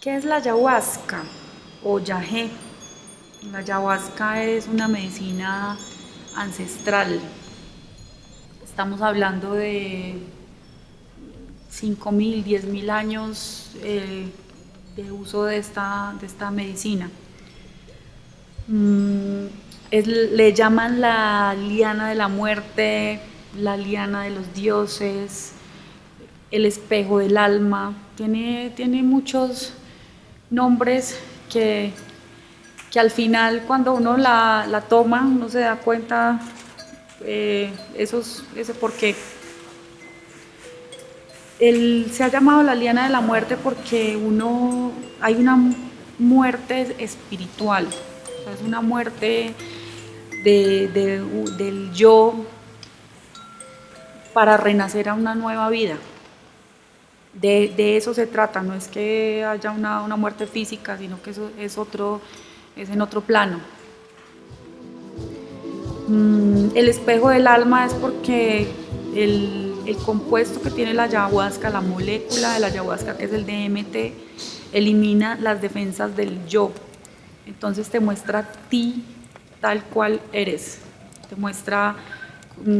¿Qué es la ayahuasca o yagé? La ayahuasca es una medicina ancestral. Estamos hablando de 5.000, 10.000 años de uso de esta medicina. Mm, le llaman la liana de la muerte, la liana de los dioses, el espejo del alma. Tiene muchos nombres que al final cuando uno la toma uno se da cuenta ese por qué. Se ha llamado la liana de la muerte porque hay una muerte espiritual, o sea, es una muerte del yo para renacer a una nueva vida. De eso se trata, no es que haya una muerte física, sino que eso es en otro plano. El espejo del alma es porque el compuesto que tiene la ayahuasca, la molécula de la ayahuasca, que es el DMT, elimina las defensas del yo. Entonces te muestra a ti tal cual eres, te muestra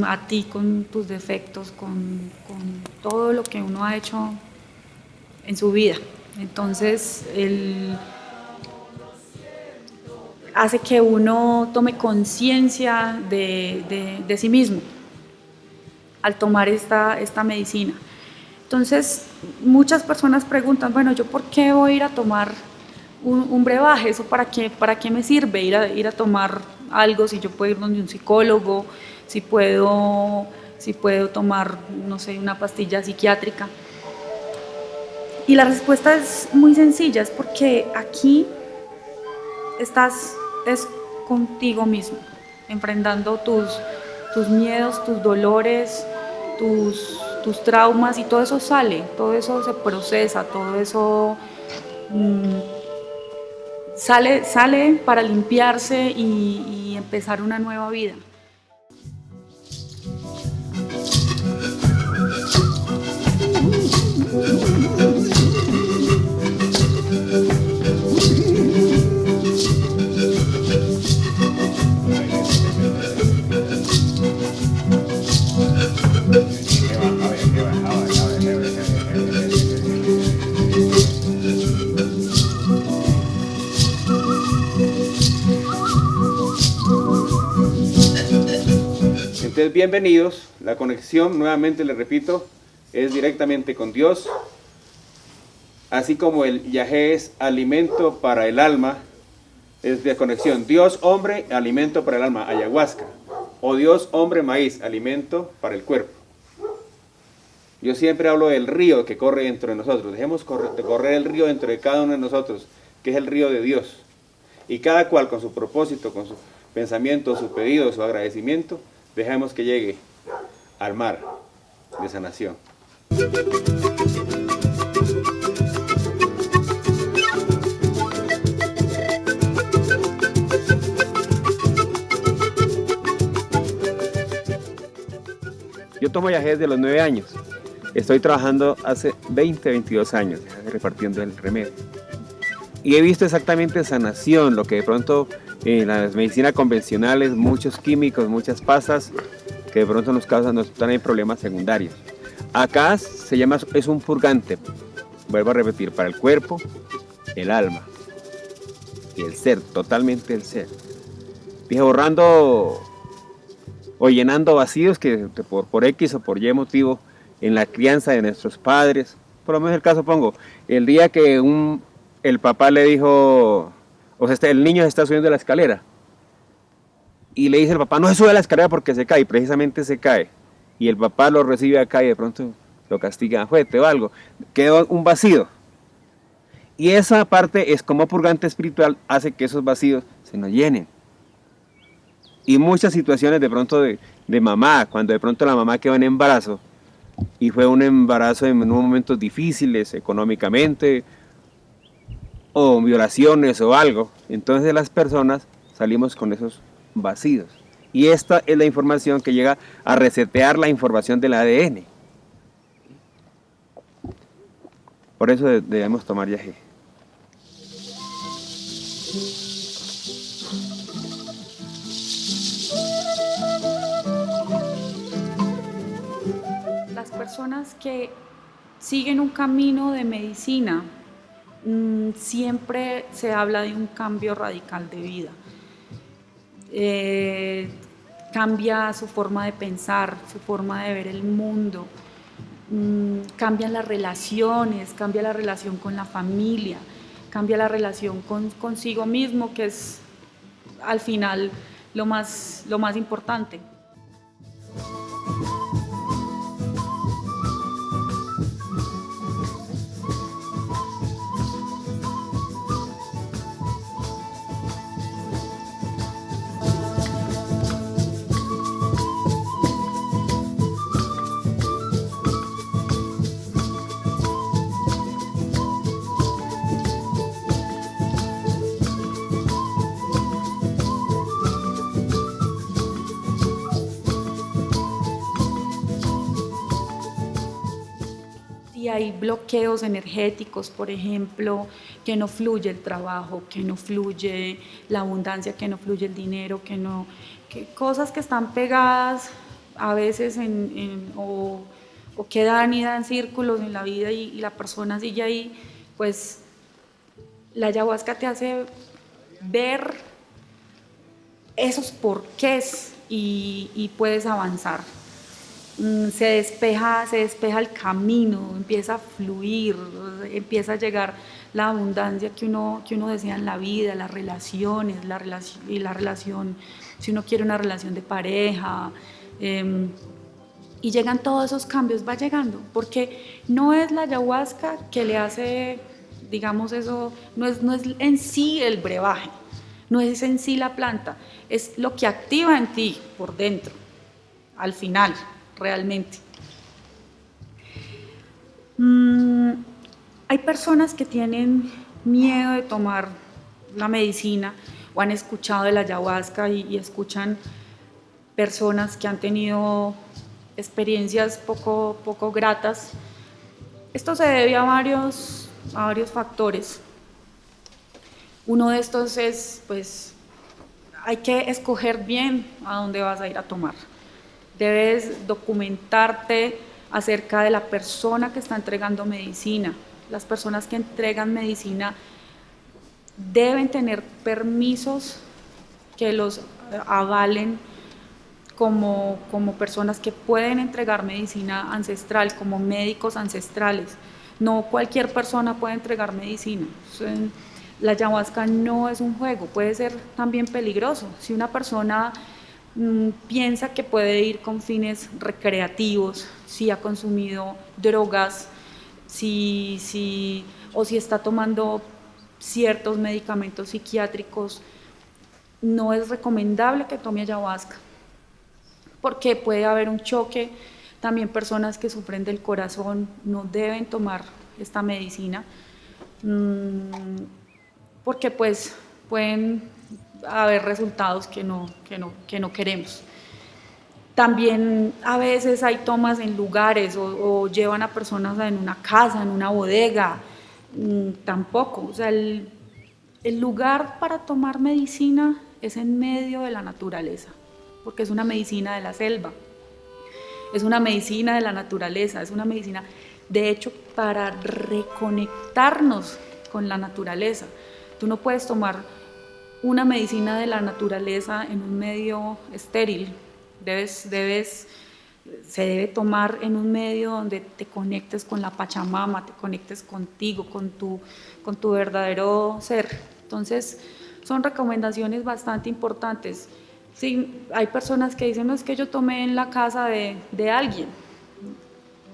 a ti con tus defectos, con todo lo que uno ha hecho en su vida. Entonces, hace que uno tome conciencia de sí mismo al tomar esta medicina. Entonces, muchas personas preguntan, bueno, ¿yo por qué voy a ir a tomar un brebaje? ¿Eso para qué me sirve ir a tomar algo si yo puedo ir donde un psicólogo, si puedo tomar, no sé, una pastilla psiquiátrica? Y la respuesta es muy sencilla, es porque aquí es contigo mismo, enfrentando tus miedos, tus dolores, tus traumas, y todo eso sale, todo eso se procesa, todo eso mmm, sale para limpiarse y empezar una nueva vida. Entonces, bienvenidos. La conexión, nuevamente les repito, es directamente con Dios. Así como el yagé es alimento para el alma, es de conexión. Dios, hombre, alimento para el alma, ayahuasca. O Dios, hombre, maíz, alimento para el cuerpo. Yo siempre hablo del río que corre dentro de nosotros. Dejemos correr el río dentro de cada uno de nosotros, que es el río de Dios. Y cada cual con su propósito, con su pensamiento, su pedido, su agradecimiento, dejemos que llegue al mar de sanación. Yo tomo yagé desde los 9 años. Estoy trabajando hace 20, 22 años repartiendo el remedio. Y he visto exactamente sanación, lo que de pronto en la medicina convencional es muchos químicos, muchas pastas que de pronto nos traen problemas secundarios. Acá es un purgante, vuelvo a repetir, para el cuerpo, el alma y el ser, totalmente el ser. Dije, borrando o llenando vacíos que por X o por Y motivo en la crianza de nuestros padres. Por lo menos el caso pongo, el día que el papá le dijo, o sea, el niño se está subiendo la escalera y le dice el papá, no se sube a la escalera porque se cae, y precisamente se cae, y el papá lo recibe acá y de pronto lo castiga fuerte o algo, quedó un vacío, y esa parte es como purgante espiritual, hace que esos vacíos se nos llenen. Y muchas situaciones de pronto de mamá, cuando de pronto la mamá quedó en embarazo, y fue un embarazo en unos momentos difíciles económicamente, o violaciones o algo, entonces las personas salimos con esos vacíos. Y esta es la información que llega a resetear la información del ADN. Por eso debemos tomar yagé. personas que siguen un camino de medicina, siempre se habla de un cambio radical de vida. Cambia su forma de pensar, su forma de ver el mundo, cambian las relaciones, cambia la relación con la familia, cambia la relación consigo mismo, que es al final lo más importante. Si hay bloqueos energéticos, por ejemplo, que no fluye el trabajo, que no fluye la abundancia, que no fluye el dinero, que cosas que están pegadas a veces o quedan y dan círculos en la vida y la persona sigue ahí, pues la ayahuasca te hace ver esos porqués y puedes avanzar. Se despeja el camino, empieza a fluir, empieza a llegar la abundancia que uno desea en la vida, las relaciones, y la relación, si uno quiere una relación de pareja, y llegan todos esos cambios, va llegando, porque no es la ayahuasca que le hace, digamos eso, no es en sí el brebaje, no es en sí la planta, es lo que activa en ti por dentro, al final, realmente. Hay personas que tienen miedo de tomar la medicina o han escuchado de la ayahuasca y escuchan personas que han tenido experiencias poco gratas. Esto se debe a varios factores. Uno de estos es, pues, hay que escoger bien a dónde vas a ir a tomar. Debes documentarte acerca de la persona que está entregando medicina. Las personas que entregan medicina deben tener permisos que los avalen como personas que pueden entregar medicina ancestral, como médicos ancestrales. No cualquier persona puede entregar medicina. La ayahuasca no es un juego, puede ser también peligroso. Si una persona piensa que puede ir con fines recreativos, si ha consumido drogas, o si está tomando ciertos medicamentos psiquiátricos, no es recomendable que tome ayahuasca, porque puede haber un choque. También personas que sufren del corazón no deben tomar esta medicina, porque pues pueden haber resultados que no queremos. También a veces hay tomas en lugares o llevan a personas en una casa, en una bodega, tampoco. O sea, el lugar para tomar medicina es en medio de la naturaleza, porque es una medicina de la selva, es una medicina de la naturaleza, es una medicina, de hecho, para reconectarnos con la naturaleza. Tú no puedes tomar una medicina de la naturaleza en un medio estéril. Se debe tomar en un medio donde te conectes con la Pachamama, te conectes contigo, con tu verdadero ser. Entonces, son recomendaciones bastante importantes. Sí, hay personas que dicen, no, es que yo tomé en la casa de alguien.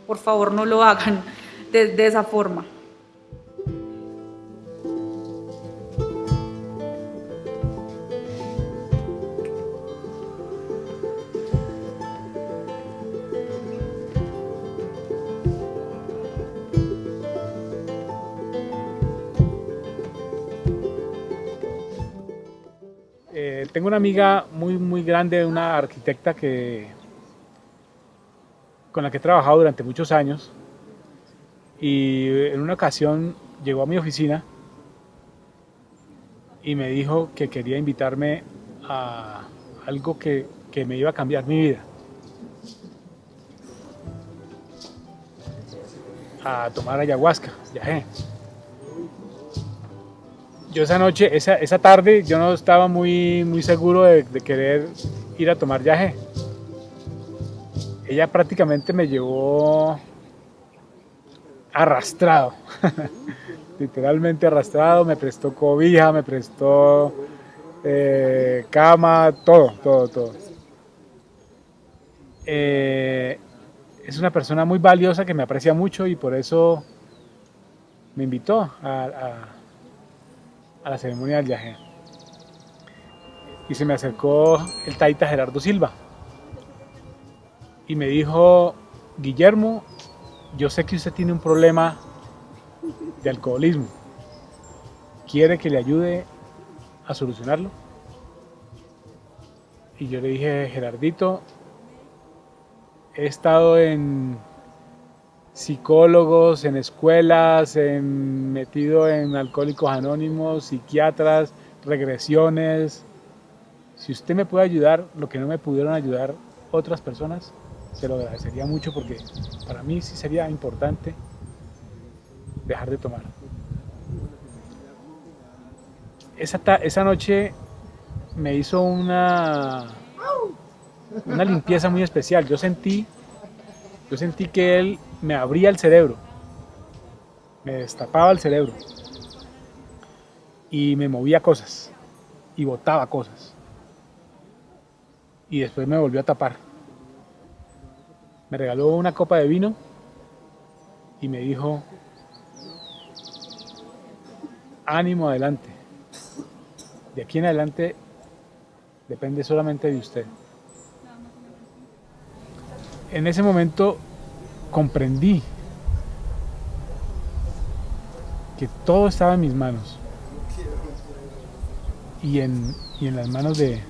Por favor, no lo hagan de esa forma. Tengo una amiga muy grande, una arquitecta con la que he trabajado durante muchos años, y en una ocasión llegó a mi oficina y me dijo que quería invitarme a algo que me iba a cambiar mi vida. a tomar ayahuasca, yagé. Yo esa noche, esa tarde, yo no estaba muy seguro de querer ir a tomar yagé. Ella prácticamente me llevó arrastrado, literalmente arrastrado, me prestó cobija, me prestó cama, todo. Es una persona muy valiosa que me aprecia mucho y por eso me invitó a la ceremonia del yagé. Y se me acercó el taita Gerardo Silva y me dijo: Guillermo, yo sé que usted tiene un problema de alcoholismo. ¿Quiere que le ayude a solucionarlo? Y yo le dije: Gerardito, he estado en psicólogos, en escuelas, metido en Alcohólicos Anónimos, psiquiatras, regresiones. Si usted me puede ayudar, lo que no me pudieron ayudar otras personas, se lo agradecería mucho, porque para mí sí sería importante dejar de tomar. Esa noche me hizo una limpieza muy especial. Yo sentí que él me abría el cerebro, me destapaba el cerebro y me movía cosas y botaba cosas. Y después me volvió a tapar. Me regaló una copa de vino y me dijo: ánimo, adelante. De aquí en adelante depende solamente de usted. En ese momento comprendí que todo estaba en mis manos y en las manos de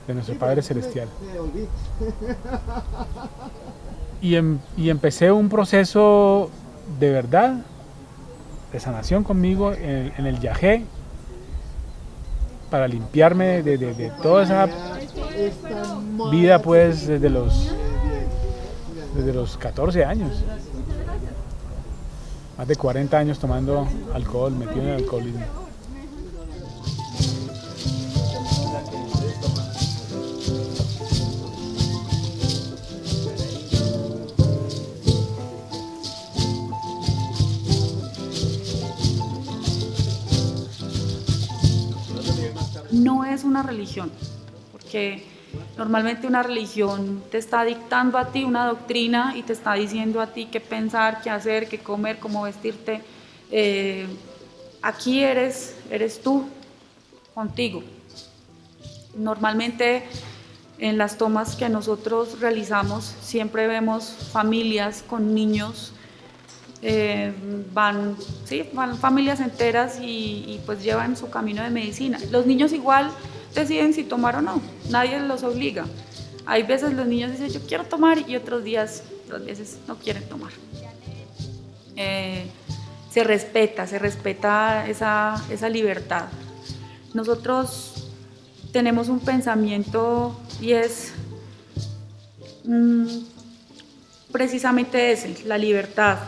nuestro Padre Celestial. Y empecé un proceso de verdad, de sanación conmigo en el yagé, para limpiarme de toda esa vida, pues desde los 14 años. Más de 40 años tomando alcohol, metido en el alcoholismo. No es una religión, porque normalmente una religión te está dictando a ti una doctrina y te está diciendo a ti qué pensar, qué hacer, qué comer, cómo vestirte. Aquí eres tú, contigo. Normalmente en las tomas que nosotros realizamos siempre vemos familias con niños. Van familias enteras y pues llevan su camino de medicina. Los niños igual deciden si tomar o no, nadie los obliga. Hay veces los niños dicen yo quiero tomar y otras veces no quieren tomar. Se respeta esa libertad. Nosotros tenemos un pensamiento y es precisamente ese, la libertad.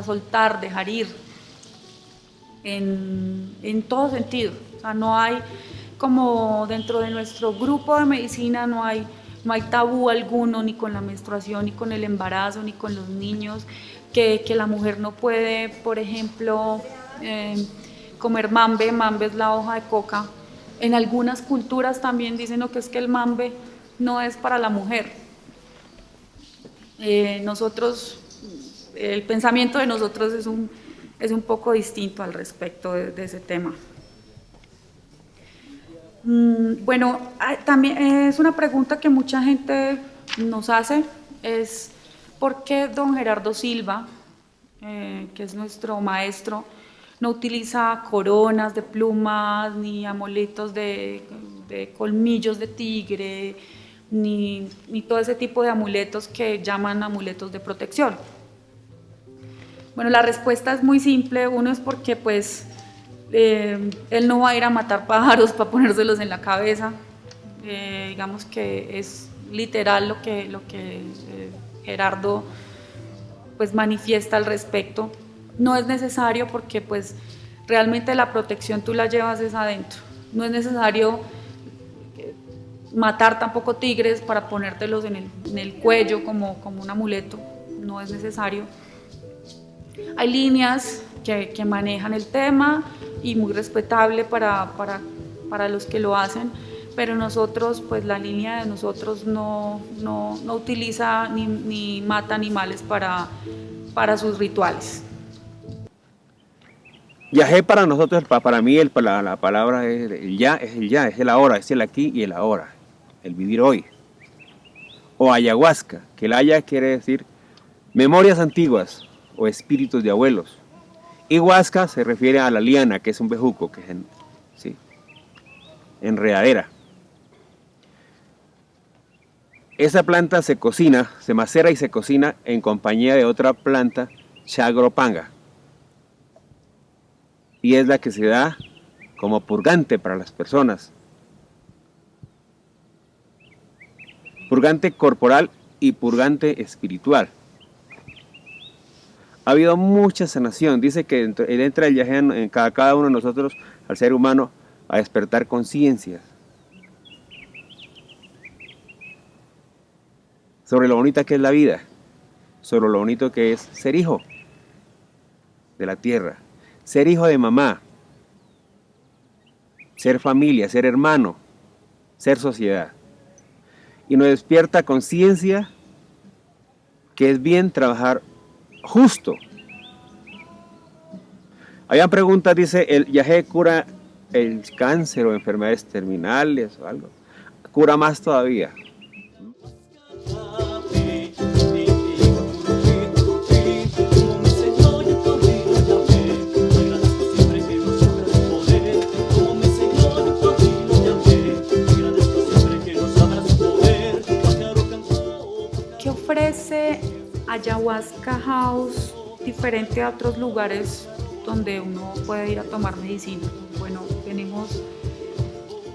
Soltar, dejar ir en todo sentido. O sea, no hay, como dentro de nuestro grupo de medicina, no hay tabú alguno, ni con la menstruación, ni con el embarazo, ni con los niños, que la mujer no puede, por ejemplo, comer mambe. Mambe es la hoja de coca. En algunas culturas también dicen que es que el mambe no es para la mujer. El pensamiento de nosotros es un poco distinto al respecto de ese tema. Bueno, también es una pregunta que mucha gente nos hace, es ¿por qué don Gerardo Silva, que es nuestro maestro, no utiliza coronas de plumas, ni amuletos de colmillos de tigre, ni todo ese tipo de amuletos que llaman amuletos de protección? Bueno, la respuesta es muy simple. Uno es porque pues él no va a ir a matar pájaros para ponérselos en la cabeza. Digamos que es literal lo que Gerardo pues manifiesta al respecto. No es necesario porque pues realmente la protección tú la llevas es adentro. No es necesario matar tampoco tigres para ponértelos en el cuello como un amuleto, no es necesario. Hay líneas que manejan el tema y muy respetable para los que lo hacen, pero nosotros, pues la línea de nosotros no utiliza ni mata animales para sus rituales. Yajé para nosotros, para mí, la palabra es el ya, es el ahora, es el aquí y el ahora, el vivir hoy. O ayahuasca, que el haya quiere decir memorias antiguas o espíritus de abuelos. Y huasca se refiere a la liana, que es un bejuco, que es enredadera. Esa planta se cocina, se macera y se cocina en compañía de otra planta, chagropanga. Y es la que se da como purgante para las personas. Purgante corporal y purgante espiritual. Ha habido mucha sanación. Dice que entra el yagé en cada uno de nosotros, al ser humano, a despertar conciencias sobre lo bonita que es la vida, sobre lo bonito que es ser hijo de la tierra, ser hijo de mamá, ser familia, ser hermano, ser sociedad. Y nos despierta conciencia que es bien trabajar justo. Habían preguntas, dice, ¿el yagé cura el cáncer o enfermedades terminales o algo? Cura más todavía. ¿Qué ofrece Ayahuasca House diferente a otros lugares donde uno puede ir a tomar medicina? Bueno, tenemos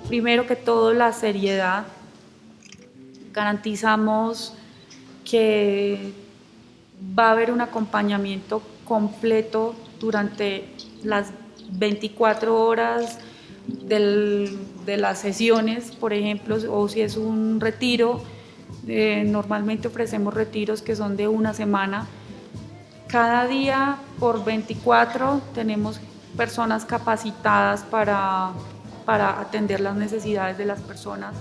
primero que todo la seriedad. Garantizamos que va a haber un acompañamiento completo durante las 24 horas de las sesiones, por ejemplo, o si es un retiro. Normalmente ofrecemos retiros que son de una semana. Cada día por 24 tenemos personas capacitadas para atender las necesidades de las personas.